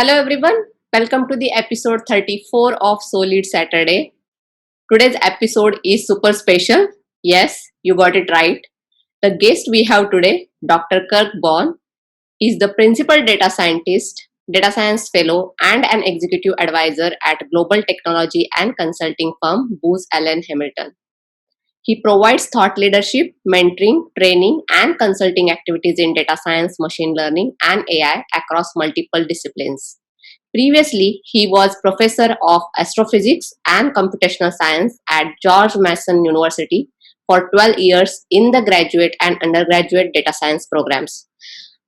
Hello everyone, welcome to the episode 34 of SoLeadSaturday. Today's episode is super special. Yes, you got it right. The guest we have today, Dr. Kirk Borne, is the principal data scientist, data science fellow, and an executive advisor at global technology and consulting firm Booz Allen Hamilton. He provides thought leadership, mentoring, training, and consulting activities in data science, machine learning, and AI across multiple disciplines. Previously, he was professor of astrophysics and computational science at George Mason University for 12 years in the graduate and undergraduate data science programs.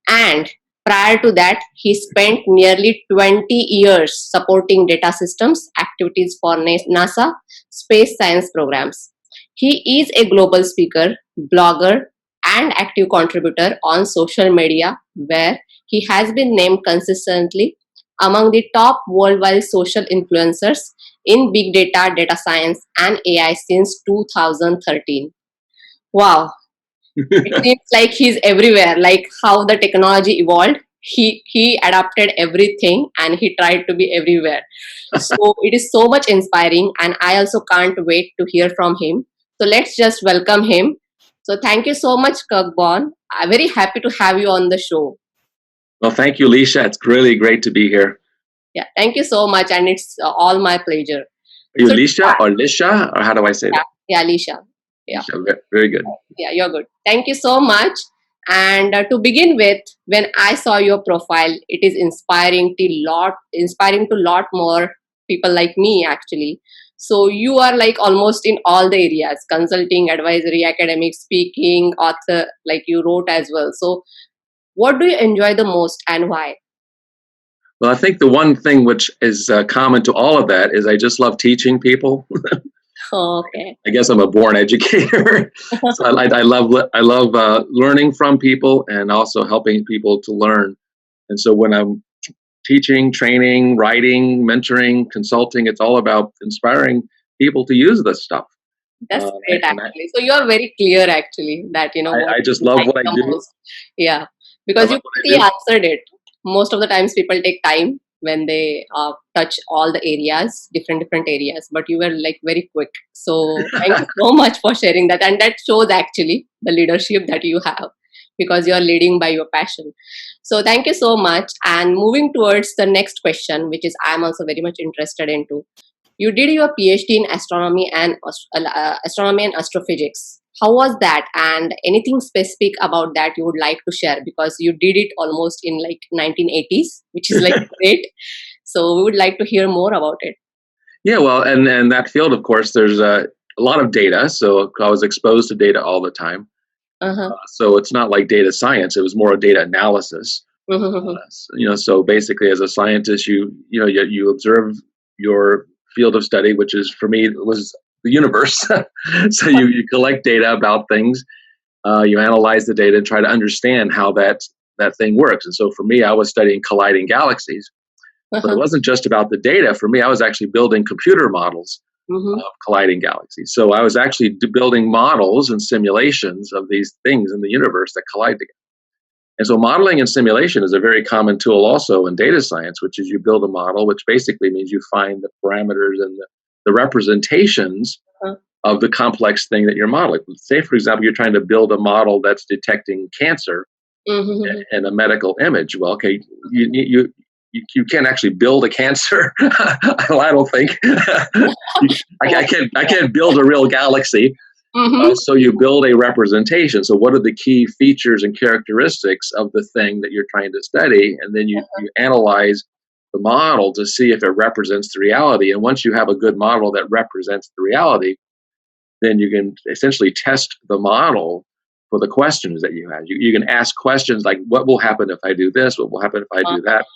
And prior to that, he spent nearly 20 years supporting data systems activities for NASA space science programs. He is a global speaker, blogger, and active contributor on social media, where he has been named consistently among the top worldwide social influencers in big data, data science, and AI since 2013. Wow, it seems like he's everywhere, like how the technology evolved. He adapted everything and he tried to be everywhere. So it is so much inspiring, and I also can't wait to hear from him. So let's just welcome him. So thank you so much, Kirk Borne. I'm very happy to have you on the show. Well, thank you, Lisha. It's really great to be here. Yeah, thank you so much, and it's all my pleasure. Are you So, Lisha or Lisha, or how do I say that? Yeah, Alicia. Yeah. Lisha, very good. Yeah, you're good. Thank you so much. And to begin with, when I saw your profile, it is inspiring to lot more people like me actually. So you are like almost in all the areas: consulting, advisory, academic, speaking, author. Like you wrote as well. So what do you enjoy the most and why? Well, I think the one thing which is common to all of that is I just love teaching people. Okay. I guess I'm a born educator. So I love learning from people and also helping people to learn. And so when I'm teaching, training, writing, mentoring, consulting, it's all about inspiring people to use this stuff. That's great, actually. So you are very clear, actually, that I just love what I do. Most. Yeah, because you quickly answered it. Most of the times, people take time when they touch all the areas, different areas. But you were like very quick. So thank you so much for sharing that, and that shows actually the leadership that you have, because you are leading by your passion. So thank you so much. And moving towards the next question, which is I'm also very much interested into. You did your PhD in astronomy and astrophysics. How was that? And anything specific about that you would like to share? Because you did it almost in like 1980s, which is like great. So we would like to hear more about it. Yeah, well, and that field, of course, there's a lot of data. So I was exposed to data all the time. So it's not like data science; it was more data analysis. So basically, as a scientist, you observe your field of study, which is for me was the universe. So you collect data about things, you analyze the data and try to understand how that thing works. And so for me, I was studying colliding galaxies, but it wasn't just about the data. For me, I was actually building computer models of colliding galaxies. So I was actually building models and simulations of these things in the universe that collide together. And so modeling and simulation is a very common tool also in data science, which is you build a model, which basically means you find the parameters and the representations of the complex thing that you're modeling. Say, for example, you're trying to build a model that's detecting cancer in a medical image. Well, okay, you can't actually build a cancer. I don't think. I can't build a real galaxy. So you build a representation. So what are the key features and characteristics of the thing that you're trying to study? And then you analyze the model to see if it represents the reality. And once you have a good model that represents the reality, then you can essentially test the model for the questions that you have. You can ask questions like, what will happen if I do this? What will happen if I do that?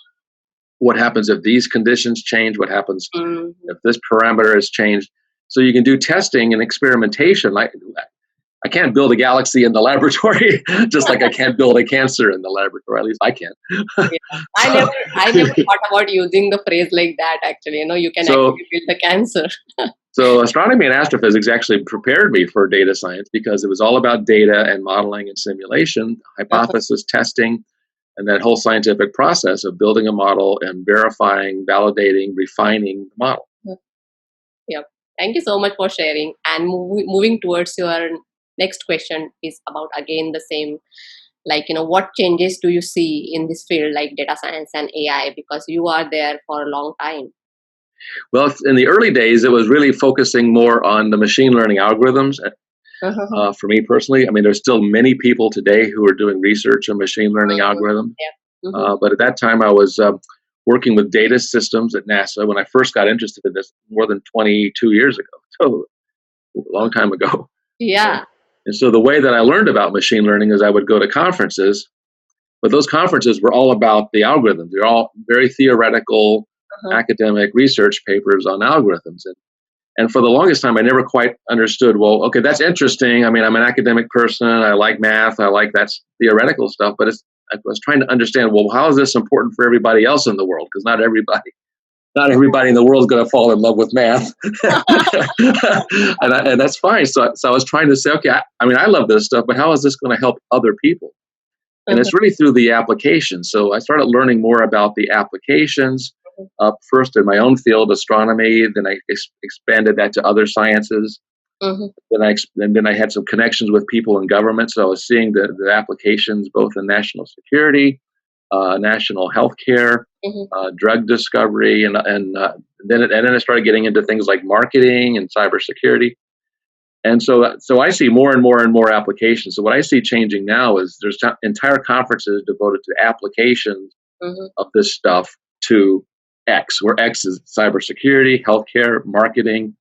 What happens if these conditions change? What happens if this parameter is changed? So you can do testing and experimentation. Like, I can't build a galaxy in the laboratory, just like I can't build a cancer in the laboratory. At least I can. I never thought about using the phrase like that. Actually, you can actually build the cancer. So astronomy and astrophysics actually prepared me for data science because it was all about data and modeling and simulation, hypothesis testing, and that whole scientific process of building a model and verifying, validating, refining the model. Yep. Thank you so much for sharing. And moving towards your next question is about again the same, like, what changes do you see in this field like data science and AI, because you are there for a long time? Well, in the early days, it was really focusing more on the machine learning algorithms. For me personally, I mean, there's still many people today who are doing research on machine learning algorithms. Yeah. But at that time, I was working with data systems at NASA when I first got interested in this more than 22 years ago. So a long time ago. Yeah. And so the way that I learned about machine learning is I would go to conferences, but those conferences were all about the algorithms. They're all very theoretical, academic research papers on algorithms. And for the longest time, I never quite understood, well, okay, that's interesting. I mean, I'm an academic person. I like math. I like that theoretical stuff. But I was trying to understand, well, how is this important for everybody else in the world? Because not everybody in the world is going to fall in love with math. and that's fine. So I was trying to say, okay, I mean, I love this stuff, but how is this going to help other people? And it's really through the applications. So I started learning more about the applications. First in my own field, astronomy. Then I expanded that to other sciences. Then I had some connections with people in government. So I was seeing the applications both in national security, national healthcare, drug discovery, and then I started getting into things like marketing and cybersecurity. And so I see more and more and more applications. So what I see changing now is there's entire conferences devoted to applications of this stuff to X, where X is cybersecurity, healthcare, marketing,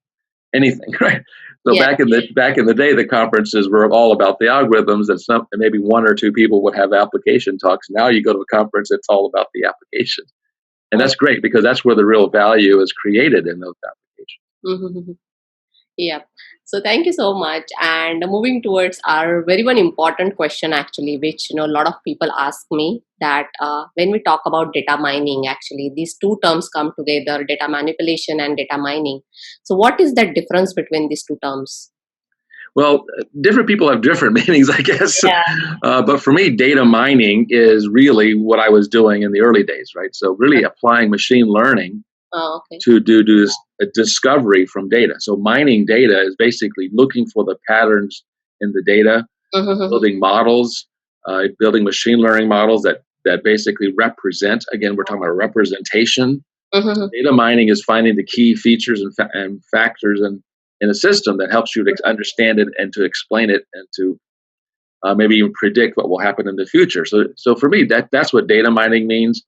anything, right? So back in the day, the conferences were all about the algorithms, and maybe one or two people would have application talks. Now you go to a conference, it's all about the application, and that's great because that's where the real value is created in those applications. Yeah. So thank you so much. And moving towards our very one important question, actually, which a lot of people ask me, that when we talk about data mining, actually these two terms come together: data manipulation and data mining. So what is the difference between these two terms? Well, different people have different meanings, I guess. Yeah. But for me, data mining is really what I was doing in the early days, right? So really applying machine learning to do a discovery from data. So mining data is basically looking for the patterns in the data, building models, building machine learning models that basically represent. Again, we're talking about representation. Data mining is finding the key features and factors in a system that helps you to understand it and to explain it and to maybe even predict what will happen in the future. So for me, that's what data mining means.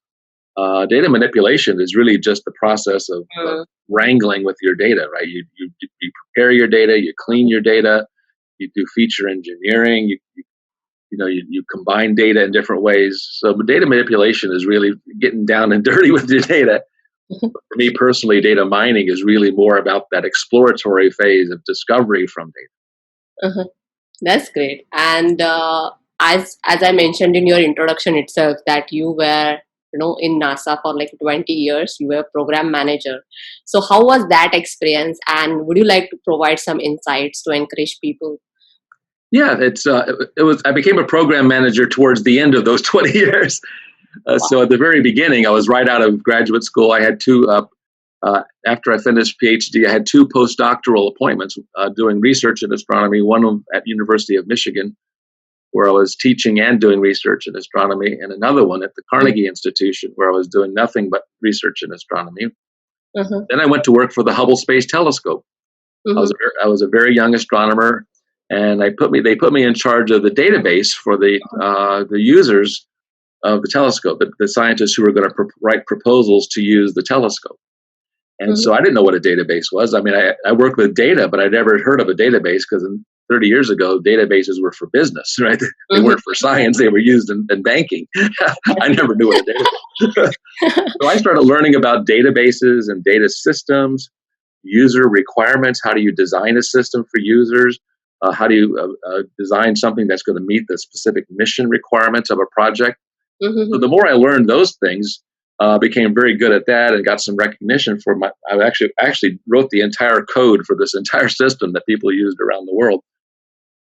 Data manipulation is really just the process of wrangling with your data, right? You prepare your data, you clean your data, you do feature engineering, you combine data in different ways. So data manipulation is really getting down and dirty with your data. For me personally, data mining is really more about that exploratory phase of discovery from data. That's great. And as I mentioned in your introduction itself, that you were in NASA for like 20 years, you were a program manager. So how was that experience, and would you like to provide some insights to encourage people? Yeah, it was. I became a program manager towards the end of those 20 years. So at the very beginning, I was right out of graduate school. I had two. After I finished PhD, I had two postdoctoral appointments doing research in astronomy. One at University of Michigan, where I was teaching and doing research in astronomy, and another one at the Carnegie Institution, where I was doing nothing but research in astronomy. Then I went to work for the Hubble Space Telescope. I was a very young astronomer, and they put me in charge of the database for the users of the telescope, the scientists who were going to write proposals to use the telescope. And so I didn't know what a database was. I mean, I worked with data, but I'd never heard of a database because 30 years ago, databases were for business, right? They weren't for science. They were used in banking. I never knew what a database was. So I started learning about databases and data systems, user requirements. How do you design a system for users? How do you design something that's going to meet the specific mission requirements of a project? So the more I learned those things, became very good at that and got some recognition for I actually wrote the entire code for this entire system that people used around the world.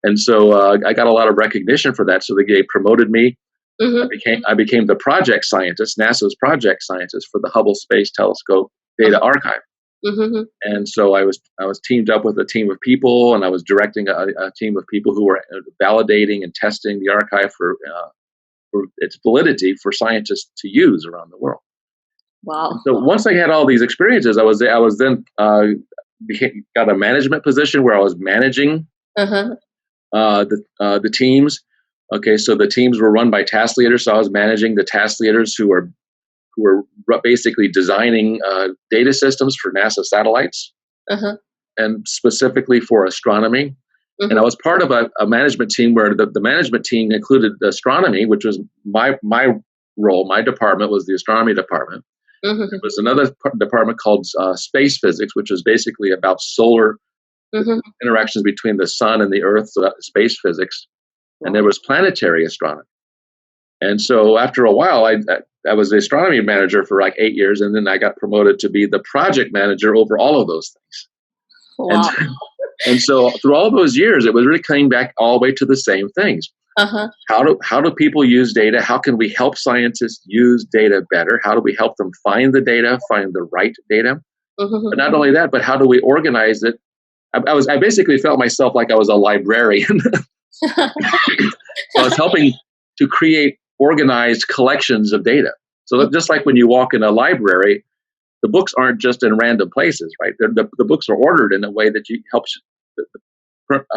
And so I got a lot of recognition for that. So they promoted me I became the project scientist, NASA's project scientist for the Hubble Space Telescope Data Archive. And so I was teamed up with a team of people, and I was directing a team of people who were validating and testing the archive for its validity for scientists to use around the world. Wow! And so once I had all these experiences, I was then got a management position where I was managing the teams. Okay, so the teams were run by task leaders. So I was managing the task leaders who were basically designing data systems for NASA satellites, and specifically for astronomy. And I was part of a management team where the management team included astronomy, which was my role. My department was the astronomy department. There was another department called space physics, which was basically about solar interactions between the sun and the earth, so space physics. And there was planetary astronomy. And so after a while, I was the astronomy manager for like 8 years, and then I got promoted to be the project manager over all of those things. Wow. And so through all those years, it was really coming back all the way to the same things. How do people use data? How can we help scientists use data better? How do we help them find the data, find the right data? But not only that, but how do we organize it? I basically felt myself like I was a librarian. So I was helping to create organized collections of data. So just like when you walk in a library, the books aren't just in random places, right? The books are ordered in a way that helps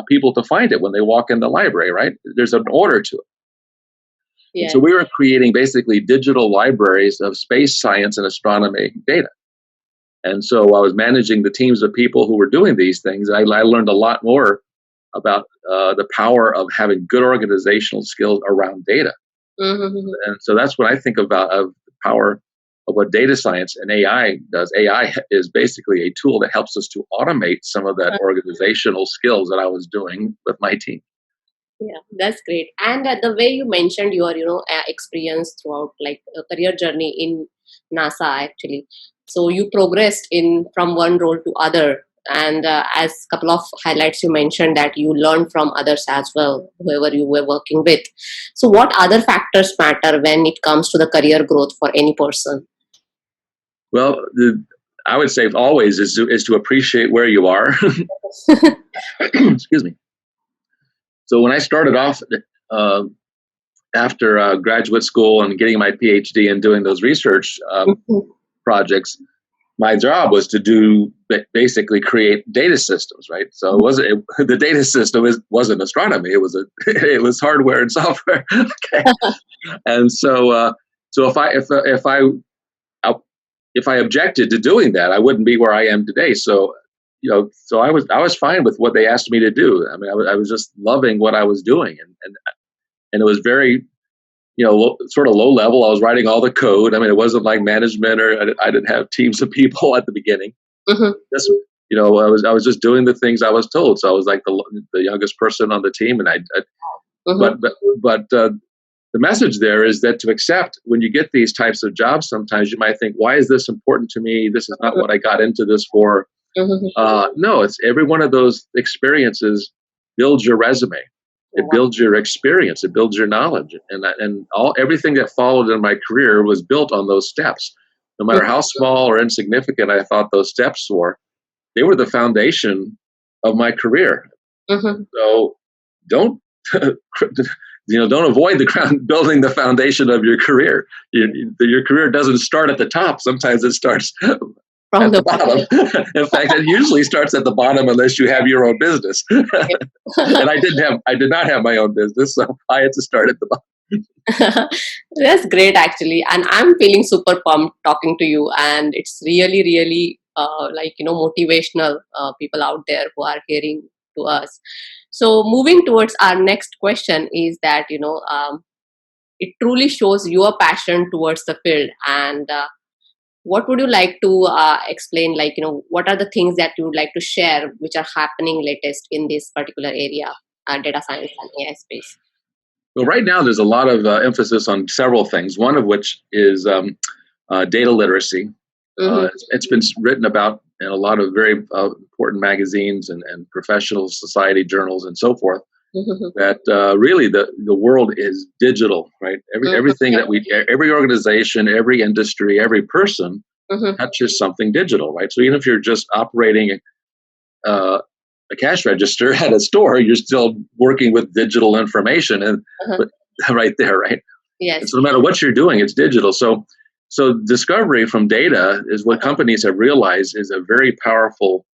people to find it when they walk in the library, right? There's an order to it. Yeah. So we were creating basically digital libraries of space science and astronomy data. And so I was managing the teams of people who were doing these things. And I learned a lot more about the power of having good organizational skills around data. And so that's what I think about of the power of what data science and AI does. AI is basically a tool that helps us to automate some of that organizational skills that I was doing with my team. Yeah, that's great. And the way you mentioned your, experience throughout like a career journey in NASA, actually. So you progressed from one role to other. And as a couple of highlights, you mentioned that you learned from others as well, whoever you were working with. So what other factors matter when it comes to the career growth for any person? Well, I would say always is to appreciate where you are. Excuse me. So when I started off after graduate school and getting my PhD and doing those research projects, my job was to basically create data systems, right? So the data system wasn't astronomy; it was hardware and software. Okay, and so if I objected to doing that, I wouldn't be where I am today. So I was fine with what they asked me to do. I mean, I was just loving what I was doing, and it was very sort of low level. I was writing all the code. I mean, it wasn't like management, or I didn't have teams of people at the beginning. Just, I was just doing the things I was told. So I was like the youngest person on the team, and but the message there is that to accept when you get these types of jobs, sometimes you might think, why is this important to me? This is not what I got into this for. No, it's every one of those experiences builds your resume. It builds your experience. It builds your knowledge, and everything that followed in my career was built on those steps. No matter how small or insignificant I thought those steps were, they were the foundation of my career. So don't don't avoid building the foundation of your career. Your career doesn't start at the top. Sometimes it starts at the bottom. In fact, it usually starts at the bottom unless you have your own business. And I did not have my own business, so I had to start at the bottom. That's great, actually, and I'm feeling super pumped talking to you. And it's really, really motivational people out there who are hearing to us. So, moving towards our next question is that it truly shows your passion towards the field. And what would you like to explain? What are the things that you would like to share which are happening latest in this particular area, data science and AI space? Well, right now there's a lot of emphasis on several things. One of which is data literacy. It's been written about in a lot of very important magazines and professional society journals and so forth. that really the world is digital, right? Everything that every organization, every industry, every person touches something digital, right? So even if you're just operating a cash register at a store, you're still working with digital information, and right there, right? Yes. And so no matter what you're doing, it's digital. So discovery from data is what companies have realized is a very powerful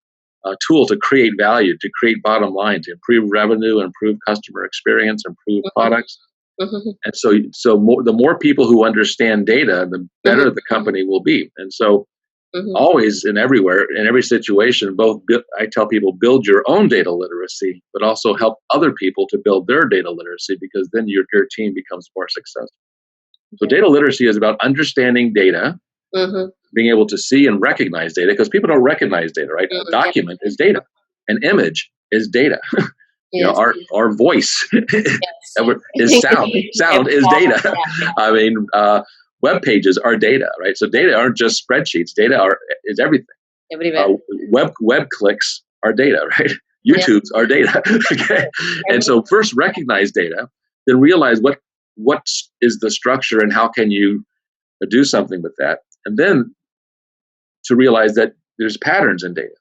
tool to create value, to create bottom line, to improve revenue, improve customer experience, improve products. And so the more people who understand data, the better the company will be. And so always and everywhere, in every situation, I tell people, build your own data literacy, but also help other people to build their data literacy, because then your team becomes more successful. So data literacy is about understanding data, being able to see and recognize data, because people don't recognize data, right? A document is data. An image is data. You know, our voice is sound. Sound is data. I mean, web pages are data, right? So data aren't just spreadsheets. Data is everything. Everywhere. Web clicks are data, right? YouTube's are data. Okay. And so first recognize data, then realize what is the structure and how can you do something with that, and then to realize that there's patterns in data.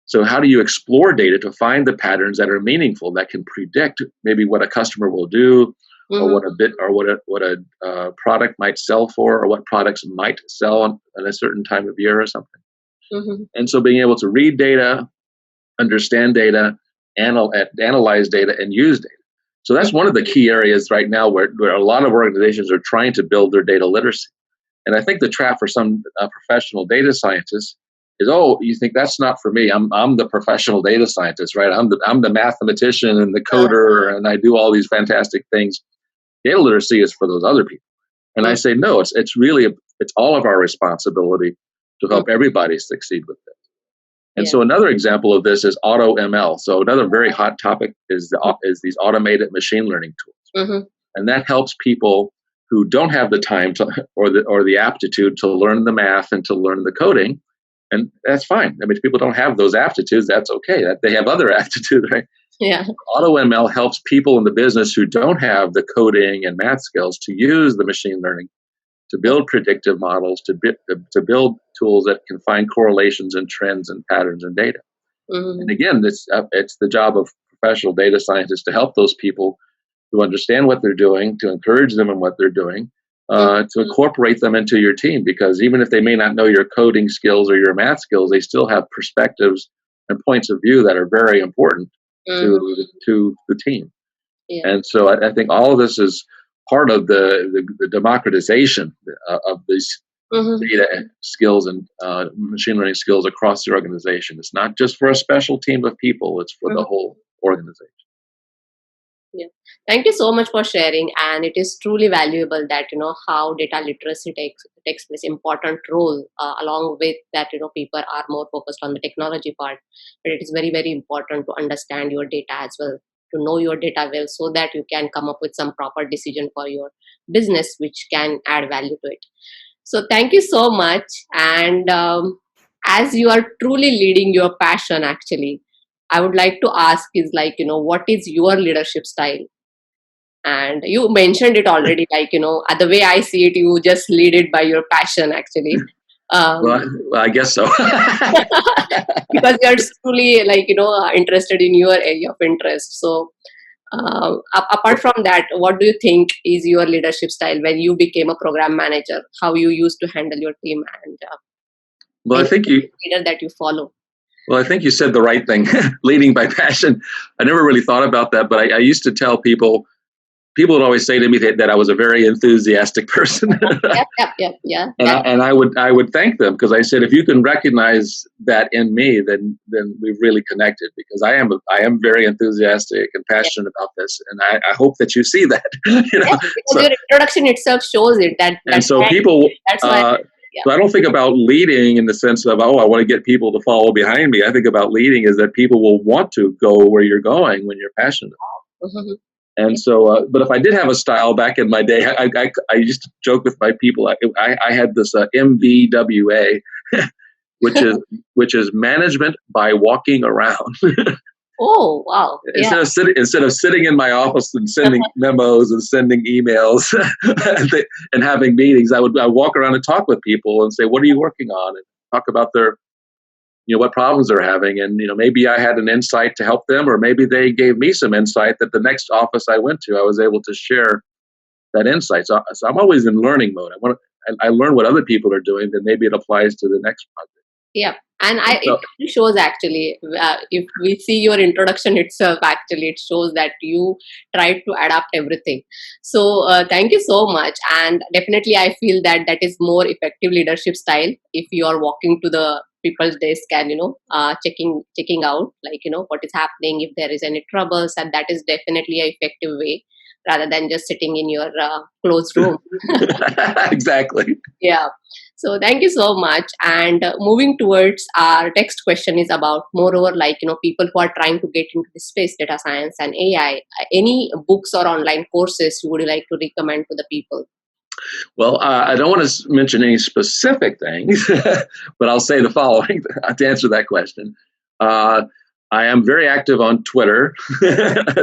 So how do you explore data to find the patterns that are meaningful, that can predict maybe what a customer will do, or what a product might sell for, or what products might sell at a certain time of year or something. And so being able to read data, understand data, analyze data, and use data. So that's one of the key areas right now where a lot of organizations are trying to build their data literacy. And I think the trap for some professional data scientists is, you think that's not for me. I'm the professional data scientist, right? I'm the mathematician and the coder, and I do all these fantastic things. Data literacy is for those other people. And I say, no, it's all of our responsibility to help everybody succeed with this. And so another example of this is auto ML. So another very hot topic is these automated machine learning tools. And that helps people who don't have the time or the aptitude to learn the math and to learn the coding. And that's fine. I mean, if people don't have those aptitudes, that's okay. That they have other aptitudes, right? Yeah. Auto ML helps people in the business who don't have the coding and math skills to use the machine learning to build predictive models, to build tools that can find correlations and trends and patterns in data. And again, it's the job of professional data scientists to help those people to understand what they're doing, to encourage them in what they're doing, to incorporate them into your team, because even if they may not know your coding skills or your math skills, they still have perspectives and points of view that are very important to the team. And so I think all of this is part of the democratization of these data skills and machine learning skills across the organization. It's not just for a special team of people, it's for the whole organization. Yeah. Thank you so much for sharing. And it is truly valuable that, how data literacy takes this important role, along with that, people are more focused on the technology part. But it is very, very important to understand your data as well, to know your data well, so that you can come up with some proper decision for your business, which can add value to it. So thank you so much. And as you are truly leading your passion, actually, I would like to ask is what is your leadership style? And you mentioned it already, the way I see it, you just lead it by your passion, actually. Well, I guess so. Because you're truly interested in your area of interest. So apart from that, what do you think is your leadership style when you became a program manager? How you used to handle your team, and well, I think leader that you follow. Well, I think you said the right thing, leading by passion. I never really thought about that, but I used to tell people would always say to me that I was a very enthusiastic person. Yeah. And I would thank them, because I said, if you can recognize that in me, then we've really connected, because I am very enthusiastic and passionate about this, and I hope that you see that. Because your introduction itself shows it. People. That's why. So I don't think about leading in the sense of, I want to get people to follow behind me. I think about leading is that people will want to go where you're going when you're passionate. And so, but if I did have a style back in my day, I used to joke with my people. I had this MVWA, which is management by walking around. Oh, wow. Yeah. Instead of sitting in my office and sending memos and sending emails and having meetings, I walk around and talk with people and say, what are you working on? And talk about their, what problems they're having. And, maybe I had an insight to help them, or maybe they gave me some insight that the next office I went to, I was able to share that insight. So I'm always in learning mode. I learn what other people are doing, then maybe it applies to the next project. Yeah, and it really shows actually. If we see your introduction itself, actually, it shows that you tried to adapt everything. So thank you so much, and definitely, I feel that is more effective leadership style. If you are walking to the people's desk and checking out what is happening, if there is any troubles, and that is definitely an effective way rather than just sitting in your closed room. Exactly. Yeah. So thank you so much. And moving towards our next question is about moreover, people who are trying to get into the space, data science and AI. Any books or online courses you would like to recommend to the people? Well, I don't want to mention any specific things, but I'll say the following to answer that question. I am very active on Twitter,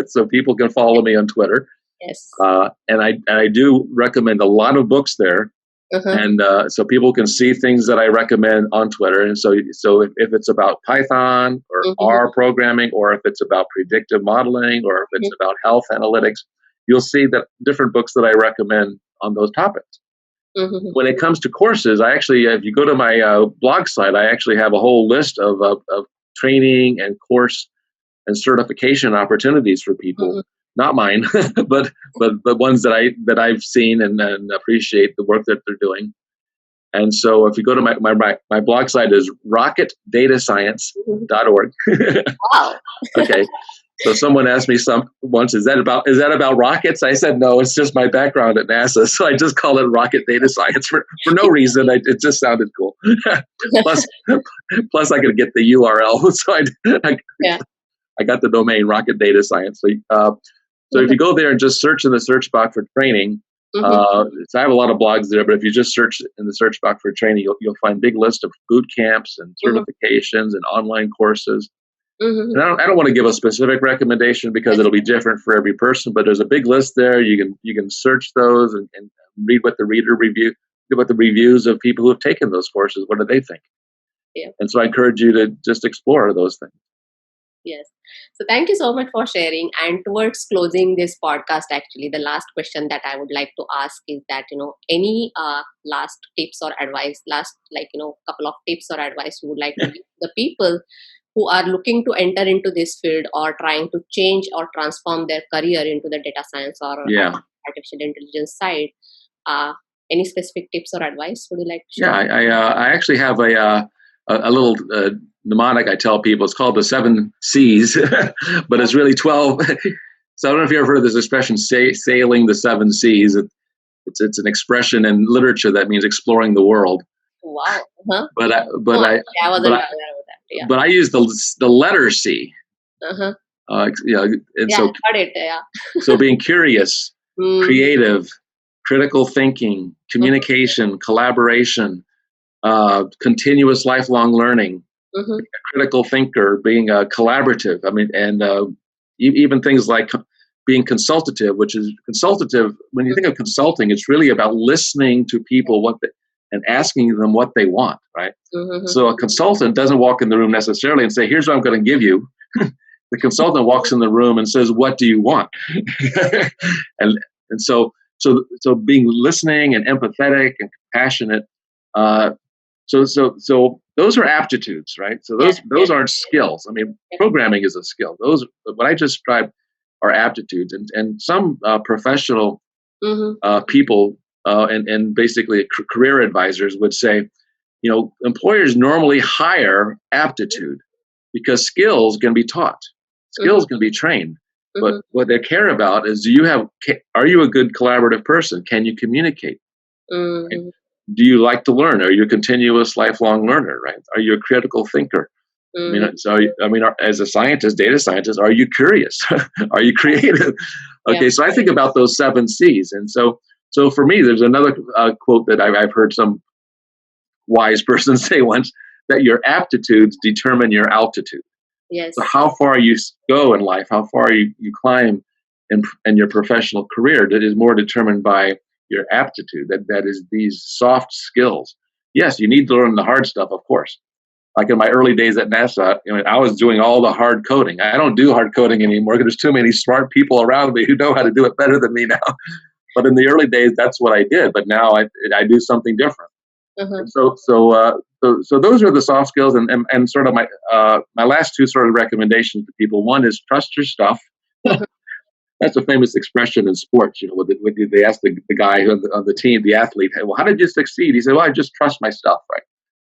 so people can follow me on Twitter. Yes. And I do recommend a lot of books there. And so people can see things that I recommend on Twitter. And so if it's about Python or R programming, or if it's about predictive modeling, or if it's about health analytics, you'll see that different books that I recommend on those topics. When it comes to courses, I actually, if you go to my blog site, I actually have a whole list of training and course and certification opportunities for people. Not mine, but ones that I've seen and appreciate the work that they're doing. And so if you go to my blog site is rocketdatascience.org. Wow. Okay. So someone asked me once, is that about rockets? I said, no, it's just my background at NASA. So I just call it Rocket Data Science for no reason. It just sounded cool. Plus I could get the URL. So I got the domain Rocket Data Science. So if you go there and just search in the search box for training, so I have a lot of blogs there, but if you just search in the search box for training, you'll find a big list of boot camps and certifications and online courses. And I don't want to give a specific recommendation because it'll be different for every person, but there's a big list there. You can search those and read what the reviews of people who have taken those courses. What do they think? Yeah. And so I encourage you to just explore those things. Yes. So thank you so much for sharing. And towards closing this podcast, actually, the last question that I would like to ask is that, any last tips or advice, couple of tips or advice you would like to give the people who are looking to enter into this field or trying to change or transform their career into the data science or artificial intelligence side. Any specific tips or advice would you like to share? Yeah, I actually have a little mnemonic I tell people. It's called the 7 C's, but it's really 12. So I don't know if you ever heard of this expression, sailing the 7 C's. It's an expression in literature that means exploring the world. Wow. Uh-huh. But I wasn't aware of that. Yeah. But I use the letter C. Uh-huh. And so got it. Yeah. So being curious, creative, critical thinking, communication, collaboration, continuous lifelong learning, a critical thinker, being collaborative. I mean, and even things like being consultative, which is consultative. When you think of consulting, it's really about listening to people and asking them what they want, right? So a consultant doesn't walk in the room necessarily and say, "Here's what I'm going to give you." The consultant walks in the room and says, "What do you want?" and so being listening and empathetic and compassionate. So those are aptitudes, right? So those aren't skills. I mean, programming is a skill. Those what I just described are aptitudes, and some professional people and basically career advisors would say, employers normally hire aptitude because skills can be taught, skills can be trained. But what they care about is, are you a good collaborative person? Can you communicate? Right? Do you like to learn? Are you a continuous lifelong learner? Right? Are you a critical thinker? As a scientist, data scientist, are you curious? Are you creative? Okay, so I think about those 7 C's, and so for me, there's another quote that I've heard some wise person say once, that your aptitudes determine your altitude. Yes. So how far you go in life, how far you climb in your professional career, that is more determined by your aptitude. That is these soft skills. Yes, you need to learn the hard stuff, of course. Like in my early days at NASA, I was doing all the hard coding. I don't do hard coding anymore because there's too many smart people around me who know how to do it better than me now. But in the early days, that's what I did. But now I do something different. So those are the soft skills, and sort of my last two sort of recommendations to people. One is trust your stuff. That's a famous expression in sports. They ask the guy on the team, the athlete, hey, well, how did you succeed? He said, well, I just trust my stuff, right?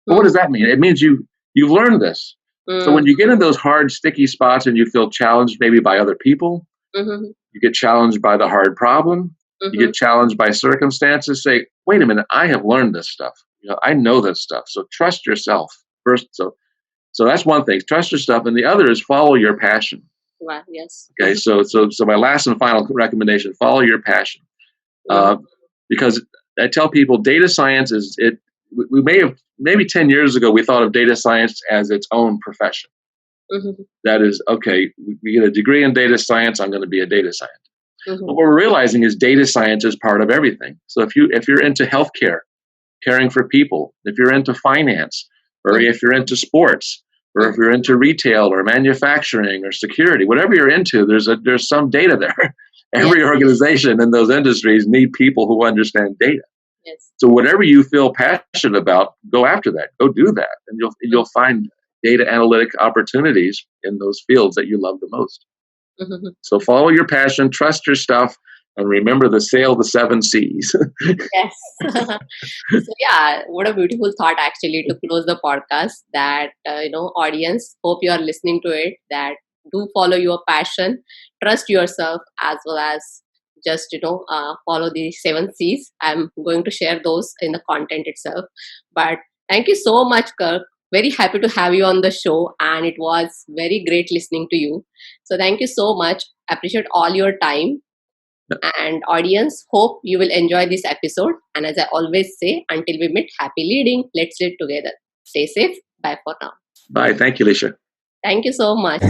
Well, what does that mean? It means you've learned this. So when you get in those hard, sticky spots and you feel challenged maybe by other people, you get challenged by the hard problem, you get challenged by circumstances, say, wait a minute, I have learned this stuff. I know this stuff. So trust yourself first. So that's one thing, trust your stuff. And the other is follow your passion. Wow, yes. Okay, so my last and final recommendation, follow your passion. Because I tell people data science we may have, maybe 10 years ago, we thought of data science as its own profession. That is, okay, we get a degree in data science, I'm going to be a data scientist. But what we're realizing is data science is part of everything. So if you're into healthcare, caring for people, if you're into finance, or if you're into sports, or if you're into retail or manufacturing or security, whatever you're into, there's some data there. Every organization in those industries need people who understand data. Yes. So whatever you feel passionate about, go after that. Go do that, and you'll find data analytic opportunities in those fields that you love the most. So follow your passion, trust your stuff, and remember to sail the 7 seas. Yes. So yeah, what a beautiful thought actually to close the podcast. That audience, hope you are listening to it. That do follow your passion, trust yourself, as well as just follow the 7 C's. I'm going to share those in the content itself. But thank you so much, Kirk. Very happy to have you on the show, and it was very great listening to you. So thank you so much. Appreciate all your time. And audience, hope you will enjoy this episode. And as I always say, until we meet, happy leading. Let's lead together. Stay safe. Bye for now. Bye. Thank you, Lisha. Thank you so much.